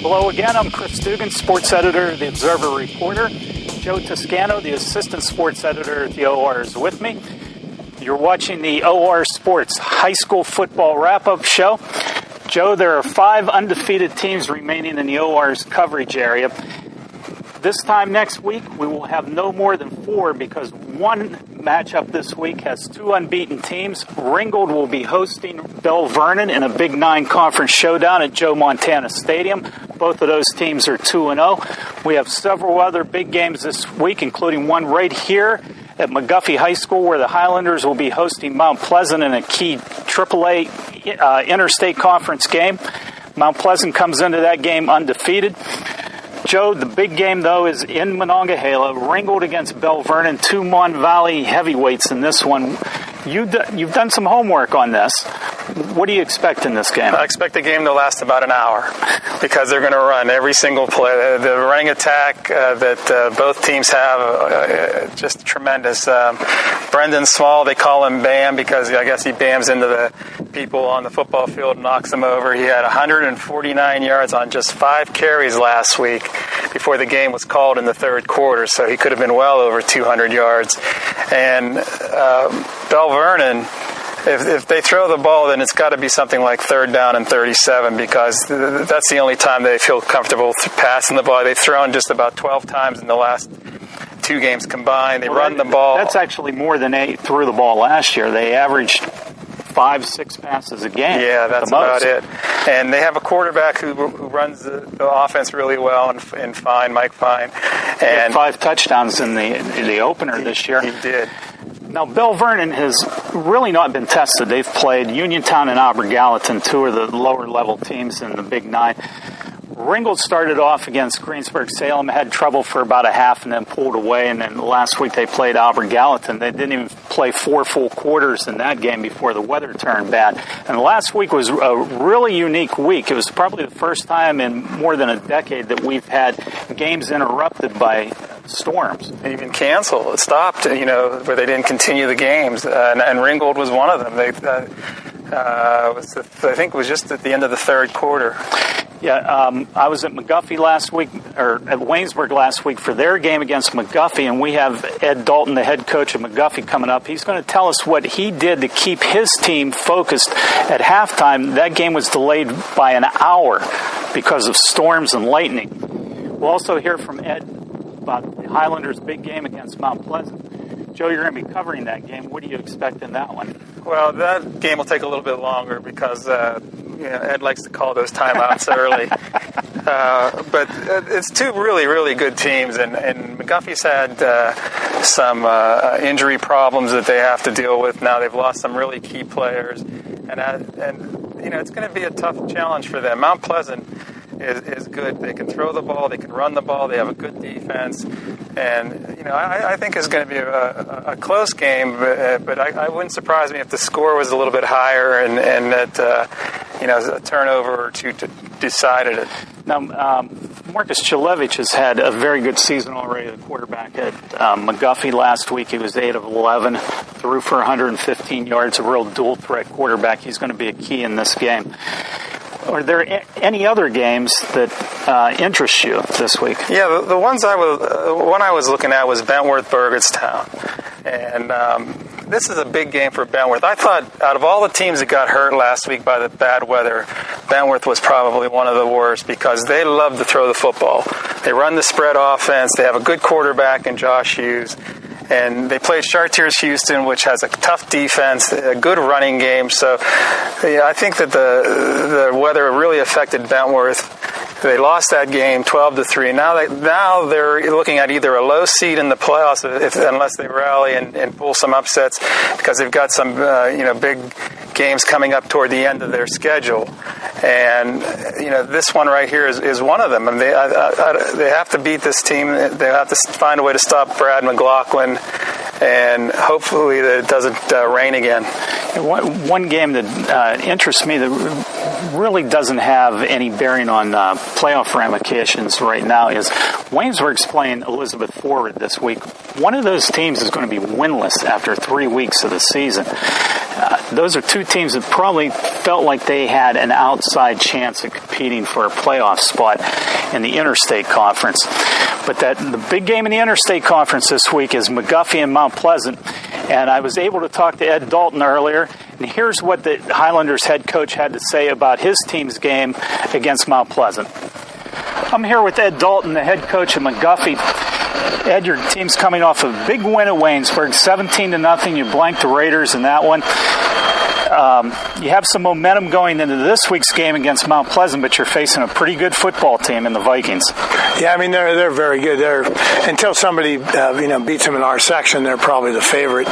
Hello again, I'm Chris Dugan, sports editor of the Observer Reporter. Joe Toscano, the assistant sports editor at the OR, is with me. You're watching the OR Sports High School Football Wrap-Up Show. Joe, there are 5 undefeated teams remaining in the OR's coverage area. This time next week, we will have no more than 4 because one matchup this week has 2 unbeaten teams. Ringgold will be hosting Belle Vernon in a Big 9 conference showdown at Joe Montana Stadium. Both of those teams are 2-0. We have several other big games this week, including one right here at McGuffey High School where the Highlanders will be hosting Mount Pleasant in a key AAA interstate conference game. Mount Pleasant comes into that game undefeated. Joe, the big game, though, is in Monongahela. Ringgold against Belle Vernon, 2 Mon Valley heavyweights in this one. You've done some homework on this. What do you expect in this game? I expect the game to last about an hour because they're going to run every single play. The running attack that both teams have, just tremendous. Brendan Small, they call him Bam because I guess he bams into the people on the football field and knocks them over. He had 149 yards on just 5 carries last week before the game was called in the third quarter, so he could have been well over 200 yards. And Belle Vernon, if they throw the ball, then it's got to be something like 3rd down and 37 because that's the only time they feel comfortable passing the ball. They've thrown just about 12 times in the last 2 games combined. They run the ball. That's actually more than they threw the ball last year. They averaged 5-6 passes a game. Yeah, that's about it. And they have a quarterback who runs the offense really well, and Mike Fine. And 5 touchdowns in the opener this year. He did. Now, Belle Vernon has really not been tested. They've played Uniontown and Auburn Gallatin, 2 of the lower-level teams in the Big 9. Ringgold started off against Greensburg-Salem, had trouble for about a half and then pulled away, and then last week they played Auburn Gallatin. They didn't even play 4 full quarters in that game before the weather turned bad. And last week was a really unique week. It was probably the first time in more than a decade that we've had games interrupted by storms. Even canceled. It stopped, where they didn't continue the games. And Ringgold was one of them. I think it was just at the end of the third quarter. Yeah, I was at McGuffey last week, or at Waynesburg last week for their game against McGuffey, and we have Ed Dalton, the head coach of McGuffey, coming up. He's going to tell us what he did to keep his team focused at halftime. That game was delayed by an hour because of storms and lightning. We'll also hear from Ed about the Highlanders' big game against Mount Pleasant. Joe, you're going to be covering that game. What do you expect in that one? Well, that game will take a little bit longer because Ed likes to call those timeouts early. But it's 2 really, really good teams, and McGuffey's had some injury problems that they have to deal with now. They've lost some really key players, and it's going to be a tough challenge for them. Mount Pleasant is good. They can throw the ball, they can run the ball, they have a good defense, and I think it's going to be a close game, but I wouldn't surprise me if the score was a little bit higher and that a turnover or 2 decided it. Now, Marcus Chilevich has had a very good season already, the quarterback at McGuffey last week. He was 8 of 11, threw for 115 yards, a real dual-threat quarterback. He's going to be a key in this game. Are there any other games that interest you this week? Yeah, the one I was looking at was Bentworth Burgettstown, and this is a big game for Bentworth. I thought out of all the teams that got hurt last week by the bad weather, Bentworth was probably one of the worst because they love to throw the football. They run the spread offense. They have a good quarterback in Josh Hughes. And they played Chartiers Houston, which has a tough defense, a good running game. So I think that the weather really affected Bentworth. They lost that game 12-3. Now they're looking at either a low seed in the playoffs unless they rally and pull some upsets because they've got some big games coming up toward the end of their schedule. And this one right here is one of them. And they have to beat this team. They have to find a way to stop Brad McLaughlin, and hopefully that it doesn't rain again. One game that interests me that really doesn't have any bearing on playoff ramifications right now is Waynesburg's playing Elizabeth Forward this week. One of those teams is going to be winless after 3 weeks of the season. those are two teams that probably felt like they had an outside chance of competing for a playoff spot in the Interstate Conference. But the big game in the Interstate Conference this week is McGuffey and Mount Pleasant. And I was able to talk to Ed Dalton earlier, and here's what the Highlanders head coach had to say about his team's game against Mount Pleasant. I'm here with Ed Dalton, the head coach of McGuffey. Ed, your team's coming off a big win at Waynesburg, 17-0. You blanked the Raiders in that one. You have some momentum going into this week's game against Mount Pleasant, but you're facing a pretty good football team in the Vikings. Yeah, I mean, they're very good. Until somebody beats them in our section, they're probably the favorite.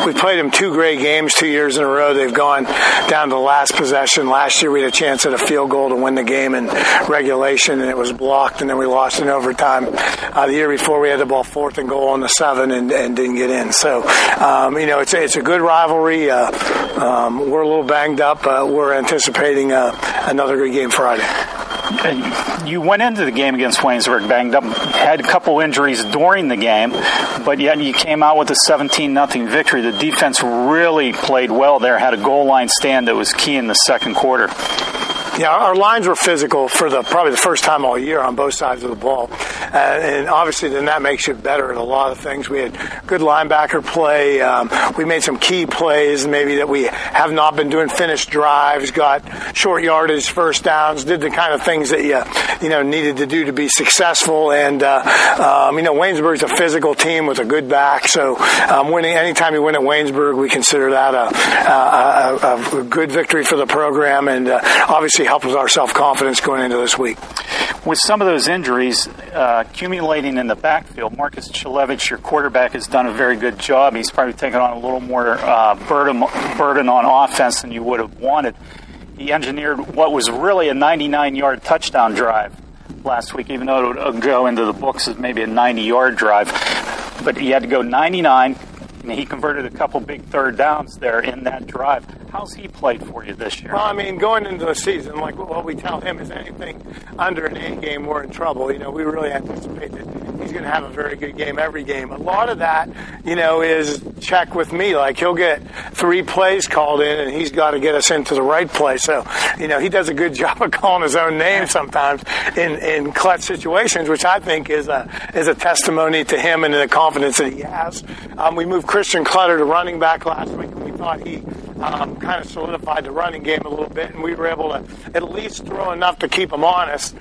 We played them 2 great games 2 years in a row. They've gone down to the last possession. Last year we had a chance at a field goal to win the game in regulation, and it was blocked, and then we lost in overtime. The year before we had the ball 4th and goal on the 7 and didn't get in. So, it's a good rivalry. We're a little banged up. We're anticipating another good game Friday. You went into the game against Waynesburg banged up, had a couple injuries during the game, but yet you came out with a 17-0 victory. The defense really played well there, had a goal line stand that was key in the second quarter. Yeah, our lines were physical for probably the first time all year on both sides of the ball. And obviously then that makes you better at a lot of things. We had good linebacker play. We made some key plays maybe that we have not been doing, finished drives, got short yardage, first downs, did the kind of things that you needed to do to be successful. And, Waynesburg's a physical team with a good back. So winning, anytime you win at Waynesburg, we consider that a good victory for the program, and obviously helps our self-confidence going into this week. With some of those injuries accumulating in the backfield, Marcus Chalevich, your quarterback, has done a very good job. He's probably taken on a little more burden on offense than you would have wanted. He engineered what was really a 99-yard touchdown drive last week, even though it would go into the books as maybe a 90-yard drive. But he had to go 99, and he converted a couple big third downs there in that drive. How's he played for you this year? Well, I mean, going into the season, like what we tell him is anything under an 8 game, we're in trouble. We really anticipate that he's going to have a very good game every game. A lot of that, is check with me. Like he'll get 3 plays called in, and he's got to get us into the right play. So, he does a good job of calling his own name sometimes in clutch situations, which I think is a testimony to him and the confidence that he has. We moved Christian Clutter to running back last week, and we thought he kind of solidified the running game a little bit, and we were able to at least throw enough to keep him honest.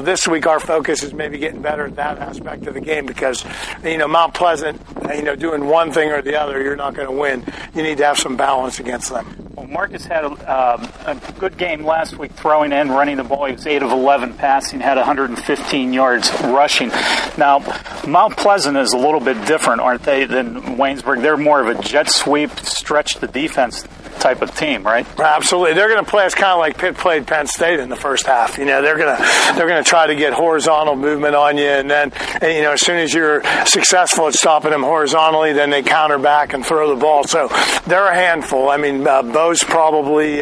This week our focus is maybe getting better at that aspect of the game because, Mount Pleasant, doing one thing or the other, you're not going to win. You need to have some balance against them. Well, Marcus had a good game last week throwing and running the ball. He was 8 of 11 passing, had 115 yards rushing. Now, Mount Pleasant is a little bit different, aren't they, than Waynesburg? They're more of a jet sweep, stretch the defense type of team, right? Absolutely. They're going to play us kind of like Pitt played Penn State in the first half. They're going to try to get horizontal movement on you, and then as soon as you're successful at stopping them horizontally, then they counter back and throw the ball. So they're a handful. I mean, Bo's probably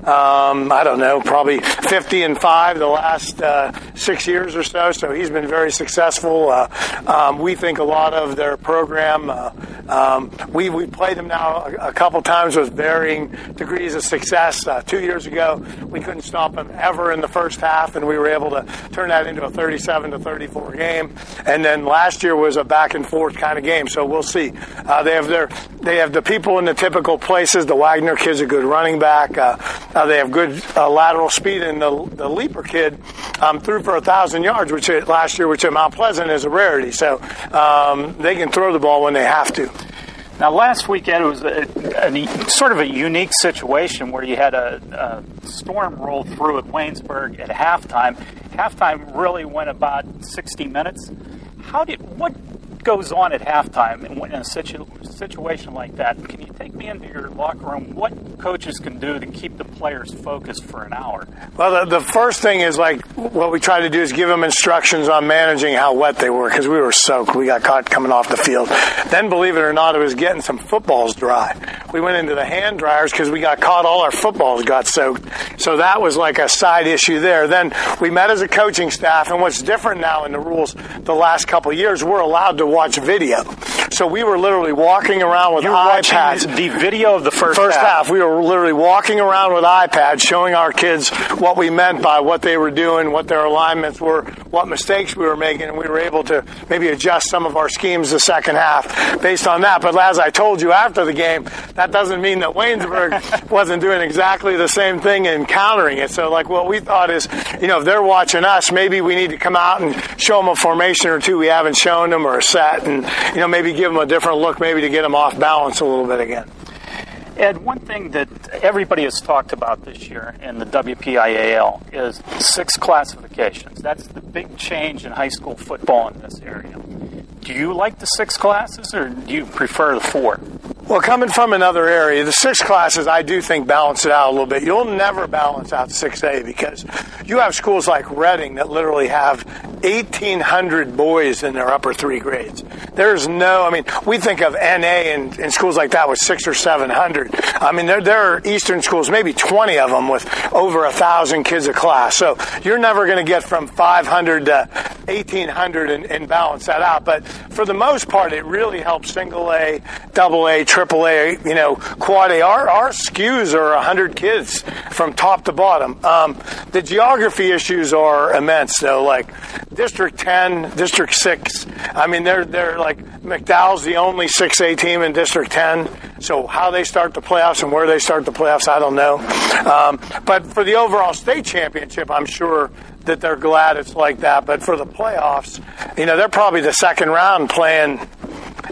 probably 50-5 the last 6 years or so. So he's been very successful. We think a lot of their program. We played them now a couple times with varying degrees of success. 2 years ago, we couldn't stop them ever in the first half, and we were able to turn that into a 37-34 game. And then last year was a back and forth kind of game. So we'll see. They have the people in the typical places. The Wagner kid's a good running back. They have good lateral speed, and the Leaper kid threw for 1,000 yards, which last year, which at Mount Pleasant is a rarity. So they can throw the ball when they have to. Now, last weekend it was a sort of a unique situation where you had a storm roll through at Waynesburg at halftime. Halftime really went about 60 minutes. What goes on at halftime in a situation like that? Can you take me into your locker room? What coaches can do to keep the players focused for an hour? Well, the first thing is like what we try to do is give them instructions on managing how wet they were because we were soaked. We got caught coming off the field. Then, believe it or not, it was getting some footballs dry. we went into the hand dryers because we got caught, all our footballs got soaked. So that was like a side issue there. Then we met as a coaching staff, and what's different now in the rules the last couple of years, we're allowed to watch video. So we were literally walking around with iPads. The video of the first half. We were literally walking around with iPads, showing our kids what we meant by what they were doing, what their alignments were, what mistakes we were making, and we were able to maybe adjust some of our schemes the second half based on that. But as I told you after the game, that doesn't mean that Waynesburg wasn't doing exactly the same thing and countering it. So like what we thought is, if they're watching us, maybe we need to come out and show them a formation or two we haven't shown them, or a set, and maybe give them a different look, maybe to get them off balance a little bit again. Ed, one thing that everybody has talked about this year in the WPIAL is 6 classifications. That's the big change in high school football in this area. Do you like the 6 classes, or do you prefer the 4? Well, coming from another area, the 6 classes, I do think, balance it out a little bit. You'll never balance out 6A because you have schools like Reading that literally have 1,800 boys in their upper 3 grades. There's we think of NA and schools like that with 600 or 700. There are Eastern schools, maybe 20 of them with over 1,000 kids a class. So you're never going to get from 500 to 1,800 and balance that out. But for the most part, it really helps single A, double A, triple A, quad A. Our SKUs are 100 kids from top to bottom. The geography issues are immense, though. Like District 10, District 6. They're like McDowell's the only 6A team in District 10. So how they start the playoffs and where they start the playoffs, I don't know. But for the overall state championship, I'm sure that they're glad it's like that. But for the playoffs, they're probably the second round playing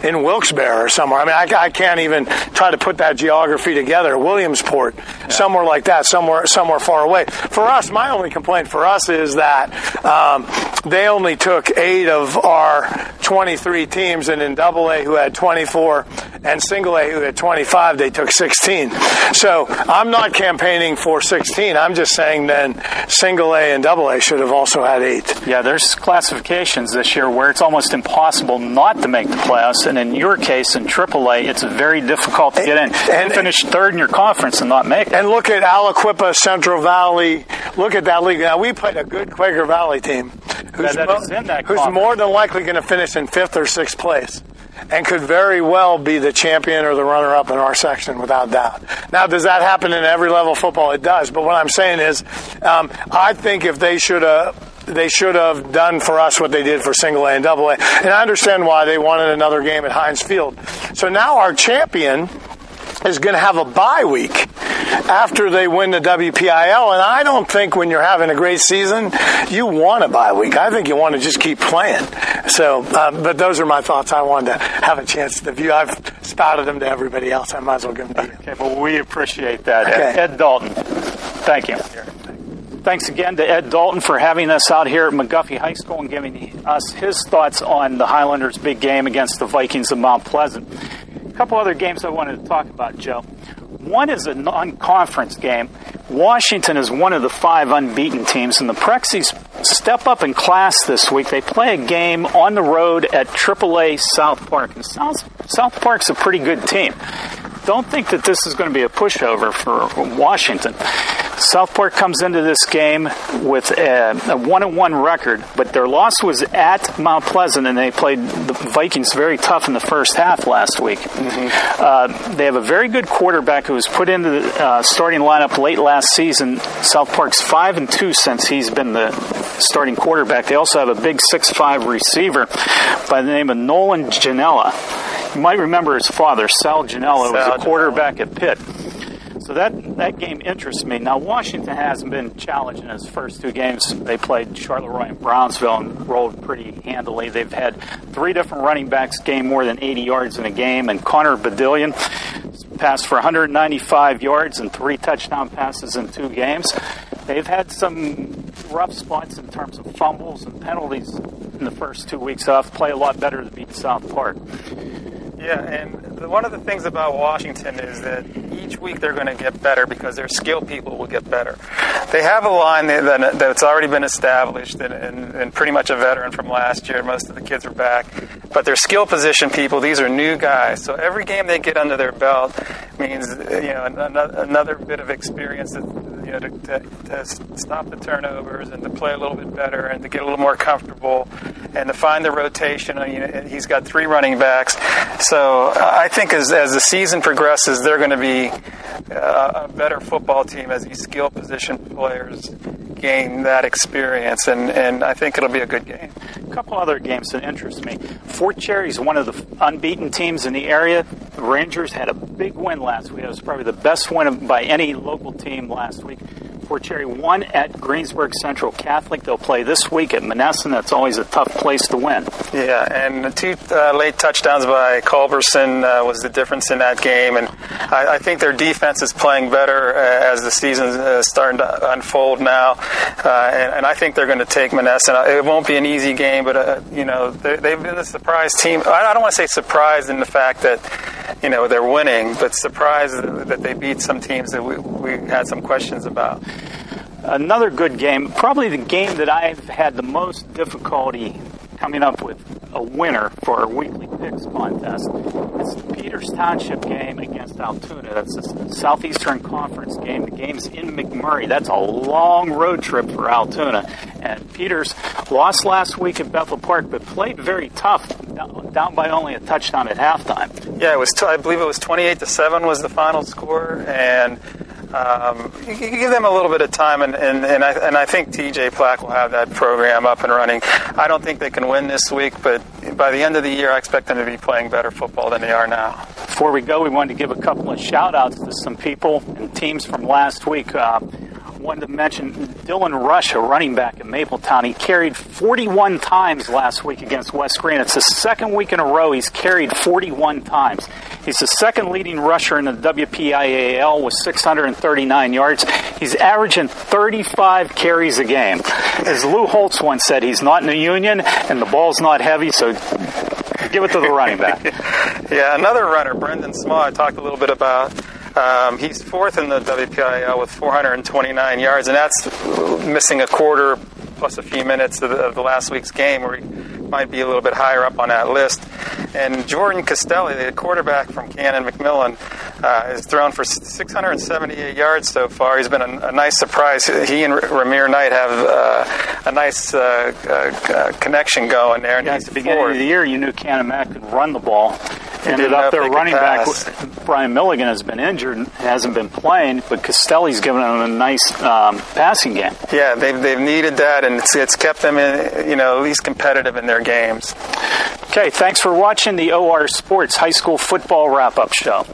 in Wilkes-Barre or somewhere. I can't even try to put that geography together. Williamsport, somewhere like that, somewhere far away. For us, my only complaint for us is that they only took 8 of our 23 teams, and in Double A, who had 24, and Single A, who had 25, they took 16. So I'm not campaigning for 16. I'm just saying then Single A and Double A should have also had 8. Yeah, there's classifications this year where it's almost impossible not to make the playoffs. And in your case, in AAA, it's very difficult to get in. And finish 3rd in your conference and not make it. And look at Aliquippa, Central Valley. Look at that league. Now, we played a good Quaker Valley team who's more than likely going to finish in 5th or 6th place and could very well be the champion or the runner-up in our section, without doubt. Now, does that happen in every level of football? It does. But what I'm saying is, I think if they should have done for us what they did for Single A and Double A. And I understand why they wanted another game at Heinz Field. So now our champion is going to have a bye week after they win the WPIL. And I don't think when you're having a great season, you want a bye week. I think you want to just keep playing. So, but those are my thoughts. I wanted to have a chance to view. I've spouted them to everybody else. I might as well give them to you. Okay, well, we appreciate that. Okay. Ed Dalton, thank you. Thanks again to Ed Dalton for having us out here at McGuffey High School and giving us his thoughts on the Highlanders' big game against the Vikings of Mount Pleasant. A couple other games I wanted to talk about, Joe. One is a non-conference game. Washington is one of the 5 unbeaten teams, and the Prexies step up in class this week. They play a game on the road at AAA South Park, and South Park's a pretty good team. Don't think that this is going to be a pushover for Washington. South Park comes into this game with a 1-1 record, but their loss was at Mount Pleasant, and they played the Vikings very tough in the first half last week. Mm-hmm. They have a very good quarterback who was put into the starting lineup late last season. South Park's 5-2 since he's been the starting quarterback. They also have a big 6'5" receiver by the name of Nolan Janella. You might remember his father, Sal Janella, was a quarterback at Pitt. So that game interests me. Now, Washington hasn't been challenged in his first 2 games. They played Charleroi and Brownsville and rolled pretty handily. They've had 3 different running backs gain more than 80 yards in a game, and Connor Badillion passed for 195 yards and 3 touchdown passes in 2 games. They've had some rough spots in terms of fumbles and penalties in the first 2 weeks. They'll have to play a lot better to beat South Park. Yeah, and one of the things about Washington is that each week they're going to get better because their skill people will get better. They have a line that's already been established and pretty much a veteran from last year. Most of the kids are back. But their skill position people, these are new guys. So every game they get under their belt means another bit of experience to stop the turnovers and to play a little bit better and to get a little more comfortable and to find the rotation. He's got 3 running backs. So I think as the season progresses, they're going to be a better football team as these skill position players gain that experience, and I think it'll be a good game. A couple other games that interest me. Fort Cherry's one of the unbeaten teams in the area. The Rangers had a big win last week. It was probably the best win by any local team last week. Fort Cherry won at Greensburg Central Catholic. They'll play this week at Monessen. That's always a tough place to win. Yeah, and the 2 late touchdowns by Culberson was the difference in that game. And I think their defense is playing better as the season is starting to unfold now. And I think they're going to take Monessen. It won't be an easy game, but they've been a surprise team. I don't want to say surprised in the fact that they're winning, but surprised that they beat some teams that we had some questions about. Another good game, probably the game that I've had the most difficulty coming up with a winner for our weekly picks contest. It's the Peters Township game against Altoona. That's a Southeastern Conference game. The game's in McMurray. That's a long road trip for Altoona. And Peters lost last week at Bethel Park, but played very tough, down by only a touchdown at halftime. Yeah, I believe it was 28-7 was the final score, and you give them a little bit of time, and I think TJ Plack will have that program up and running. I don't think they can win this week, but by the end of the year, I expect them to be playing better football than they are now. Before we go, we wanted to give a couple of shout-outs to some people and teams from last week. Wanted to mention Dylan Rush, a running back at Mapletown. He carried 41 times last week against West Green. It's the second week in a row he's carried 41 times. He's the second leading rusher in the WPIAL with 639 yards. He's averaging 35 carries a game. As Lou Holtz once said, he's not in the union and the ball's not heavy, so give it to the running back. Yeah, another runner, Brendan Small, I talked a little bit about. He's 4th in the WPIL with 429 yards, and that's missing a quarter plus a few minutes of the last week's game, where he might be a little bit higher up on that list. And Jordan Costelli, the quarterback from Cannon McMillan, has thrown for 678 yards so far. He's been a nice surprise. He and Ramir Knight have a nice connection going there. Yeah, at the beginning of the year, you knew Cannon Mac could run the ball. Ended up their running back, Brian Milligan, has been injured and hasn't been playing, but Costelli's given them a nice passing game. Yeah, they've needed that, and it's kept them at least competitive in their games. Okay, thanks for watching the OR Sports High School Football Wrap-Up Show.